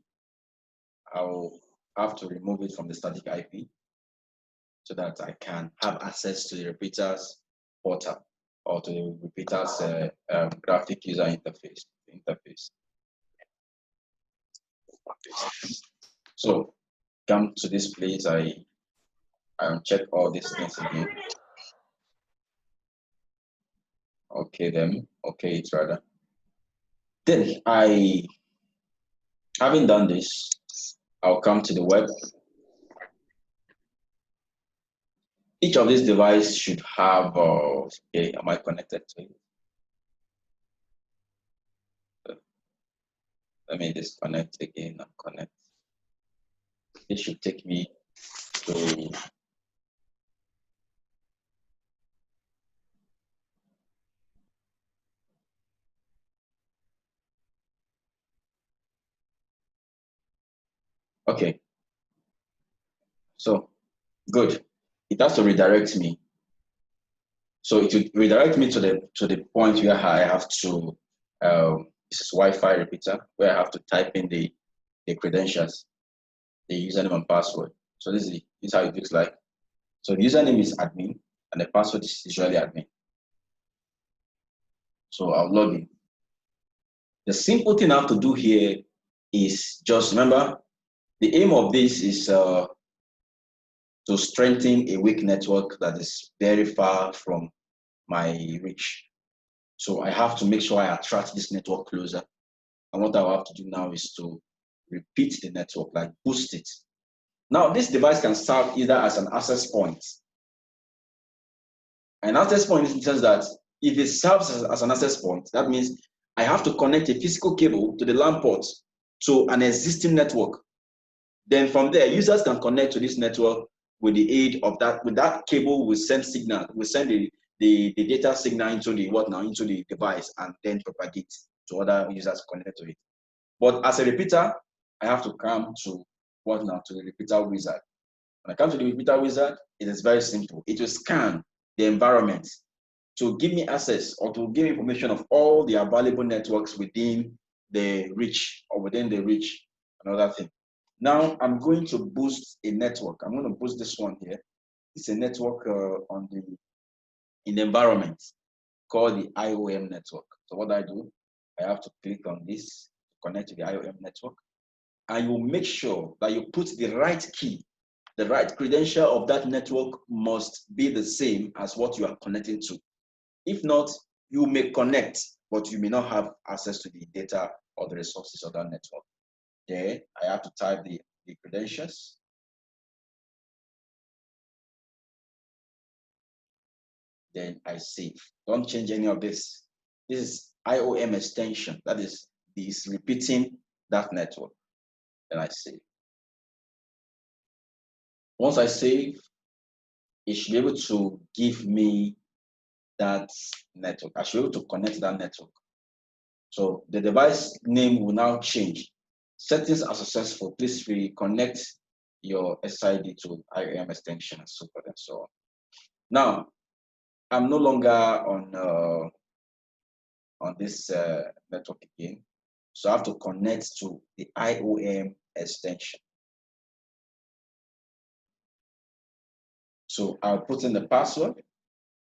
S1: I'll have to remove it from the static IP so that I can have access to the repeater's portal or to the repeater's graphic user interface. So come to this place, I check all these things again. Okay, then okay, it's rather. Then having done this, I'll come to the web. Each of these devices should have, okay, am I connected to it? Let me disconnect again and connect. It should take me to okay. So good. It has to redirect me. So it will redirect me to the point where I have to this is Wi-Fi repeater, where I have to type in the credentials, the username and password. So this is how it looks like. So the username is admin and the password is usually admin. So I'll log in. The simple thing I have to do here is just remember the aim of this is to strengthen a weak network that is very far from my reach. So I have to make sure I attract this network closer. And what I have to do now is to repeat the network, like boost it. Now this device can serve either as an access point. An access point in the sense that if it serves as an access point, that means I have to connect a physical cable to the LAN port to an existing network. Then from there, users can connect to this network with the aid of that. With that cable, will send signal, will send the data signal into the into the device and then propagate to other users connected to it. But as a repeater, I have to come to to the repeater wizard. When I come to the repeater wizard, it is very simple. It will scan the environment to give me access or to give information of all the available networks within the reach or within the reach, another thing. Now I'm going to boost a network. I'm going to boost this one here. It's a network in the environment called the IOM network. So what I do, I have to click on this, connect to the IOM network, and you make sure that you put the right key. The right credential of that network must be the same as what you are connecting to. If not, you may connect, but you may not have access to the data or the resources of that network. There, I have to type the credentials. Then I save. Don't change any of this. This is IOM extension. That is repeating that network. Then I save. Once I save, it should be able to give me that network. I should be able to connect that network. So the device name will now change. Settings are successful. Please reconnect your SID to IOM extension and so forth and so on. Now, I'm no longer on this network again. So I have to connect to the IOM extension. So I'll put in the password.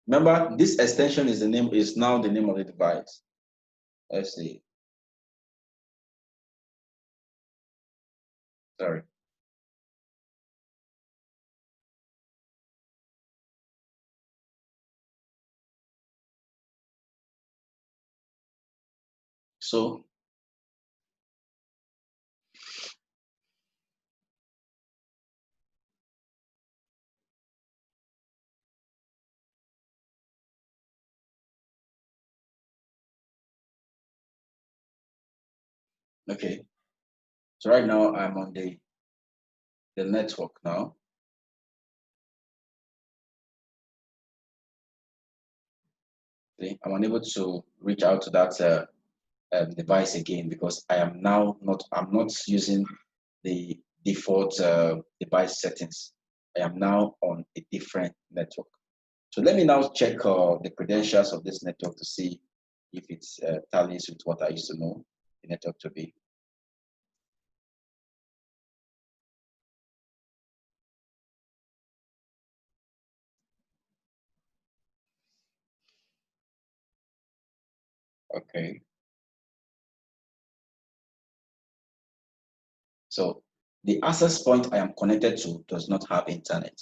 S1: Remember, this extension is now the name of the device. Let's see. Sorry. So Okay. So right now I'm on the network now. Okay. I'm unable to reach out to that device again because I'm not using the default device settings. I am now on a different network. So let me now check the credentials of this network to see if it tallies with what I used to know the network to be. Okay. So the access point I am connected to does not have internet.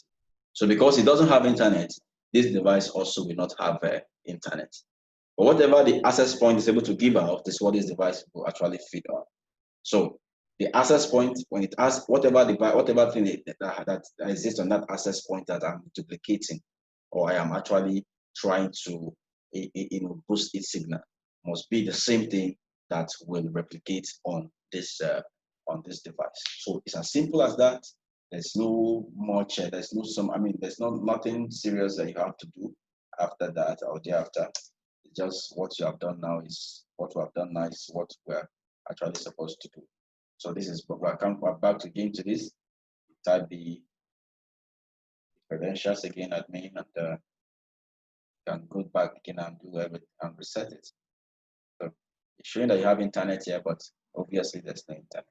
S1: So because it doesn't have internet, this device also will not have internet. But whatever the access point is able to give out is what this device will actually feed on. So the access point, when it has whatever thing that exists on that access point that I'm duplicating, or I am actually trying to boost its signal, must be the same thing that will replicate on this device. So it's as simple as that. There's no much. There's no some. I mean, there's nothing serious that you have to do after that or thereafter. It's just what you have done now is what we have done now is what we're actually supposed to do. So this is we're back again to this. Type the credentials again, admin, and can go back again and do everything and reset it. So it's showing that you have internet here, but obviously there's no internet.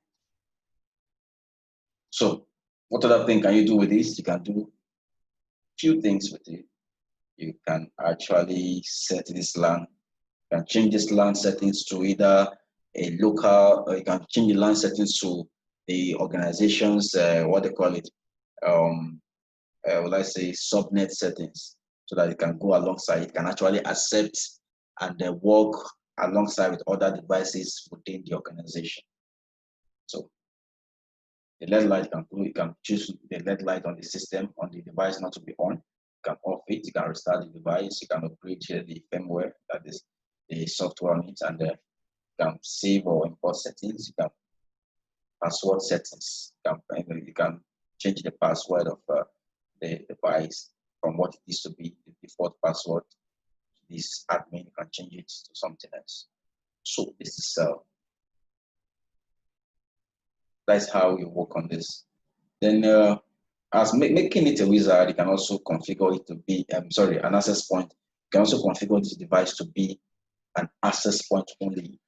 S1: So what other thing can you do with this? You can do few things with it. You can actually set this LAN. You can change this LAN settings to either a local, or you can change the LAN settings to the organization's what they call it, will I say subnet settings, so that it can go alongside. It can actually accept and work alongside with other devices within the organization. So the LED light you can choose the LED light on the system on the device not to be on. You can off it. You can restart the device. You can upgrade the firmware, that is the software on it, and you can save or import settings. You can password settings. You can change the password of the device from what it used to be the default password. This admin, you can change it to something else. So this is that's how you work on this. Then as making it a wizard, you can also configure it to be an access point. You can also configure this device to be an access point only.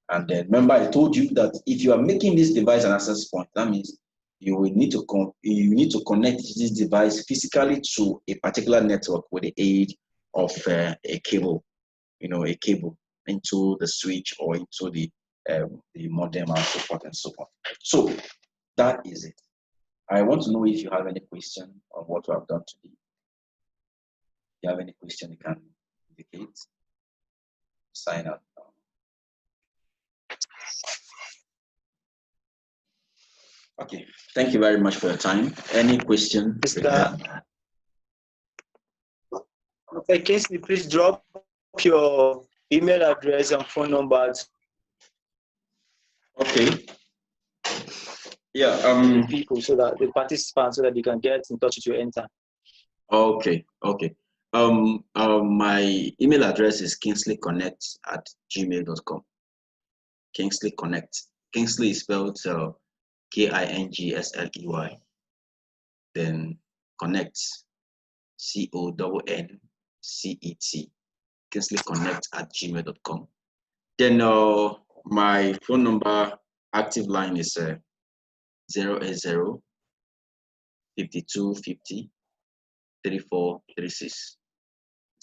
S1: And then remember, I told you that if you are making this device an access point, that means you will need to connect this device physically to a particular network with the aid of a cable, a cable into the switch or into the modem and so forth and so on. So that is it. I want to know if you have any question on what we have done today. If you have any question, you can indicate. Sign up now. Okay, thank you very much for your time. Any question?
S3: Okay, Kingsley, please drop your email address and phone numbers.
S1: Okay. Yeah.
S3: People, so that the participants, so that they can get in touch with you anytime.
S1: Okay. My email address is kingsleyconnect@gmail.com. Kingsley Connect. Kingsley is spelled Kingley. Then Connect, CONNCET. KingsleyConnect@gmail.com. Then my phone number, active line is 080 5250 3436.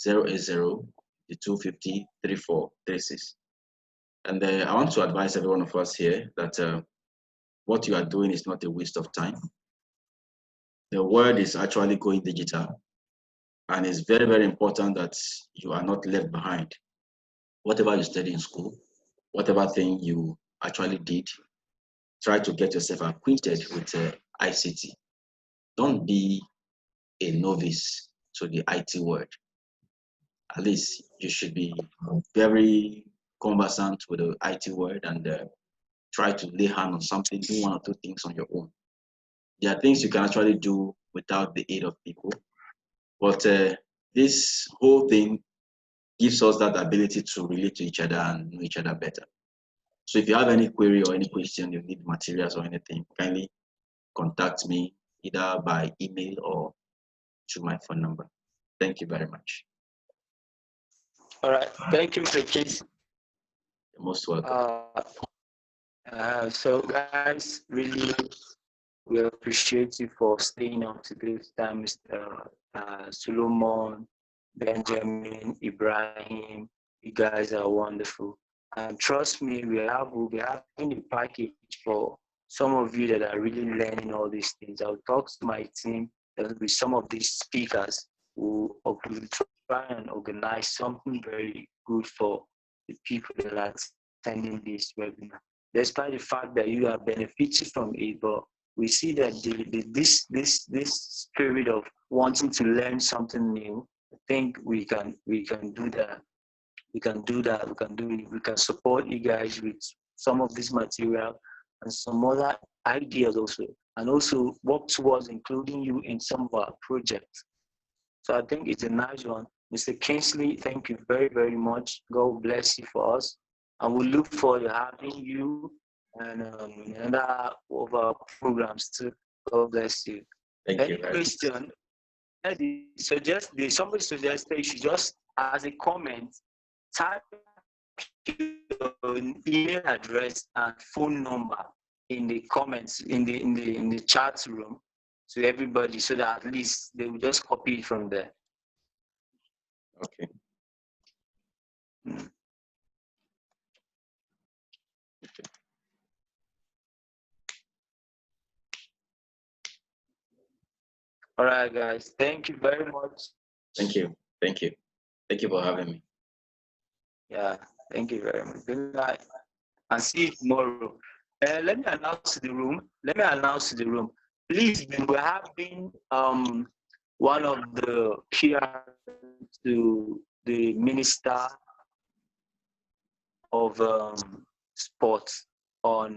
S1: 080 5250 3436. And I want to advise every one of us here that what you are doing is not a waste of time. The world is actually going digital, and it's very, very important that you are not left behind. Whatever you study in school, whatever thing you actually did, try to get yourself acquainted with ICT. Don't be a novice to the IT world. At least you should be very conversant with the IT world and try to lay hand on something, do one or two things on your own. There are things you can actually do without the aid of people. But this whole thing gives us that ability to relate to each other and know each other better. So if you have any query or any question, you need materials or anything, kindly contact me either by email or through my phone number. Thank you very much.
S3: All right. Thank you, Mr. Kingsley.
S1: You're most welcome.
S3: So guys, really, we appreciate you for staying on today's time, Mr. Solomon, Benjamin, Ibrahim. You guys are wonderful. And trust me, we'll be having a package for some of you that are really learning all these things. I'll talk to my team with some of these speakers who will try and organize something very good for the people that are attending this webinar. Despite the fact that you are benefiting from it, but we see that this spirit of wanting to learn something new, I think we can do that. We can do that. We can support you guys with some of this material and some other ideas also, and also work towards including you in some of our projects. So I think it's a nice one. Mr. Kingsley, thank you very, very much. God bless you for us. And we look forward to having you and another of our programs too. God bless you.
S1: Thank you.
S3: Any question? Somebody suggested you should just, as a comment, type your email address and phone number in the comments in the chat room to everybody, so that at least they will just copy it from there.
S1: Okay.
S3: All right, guys. Thank you very much.
S1: Thank you. Thank you. Thank you for having me.
S3: Yeah, thank you very much. Good night. And see you tomorrow. Let me announce to the room. Please, we're having one of the PR to the Minister of Sports on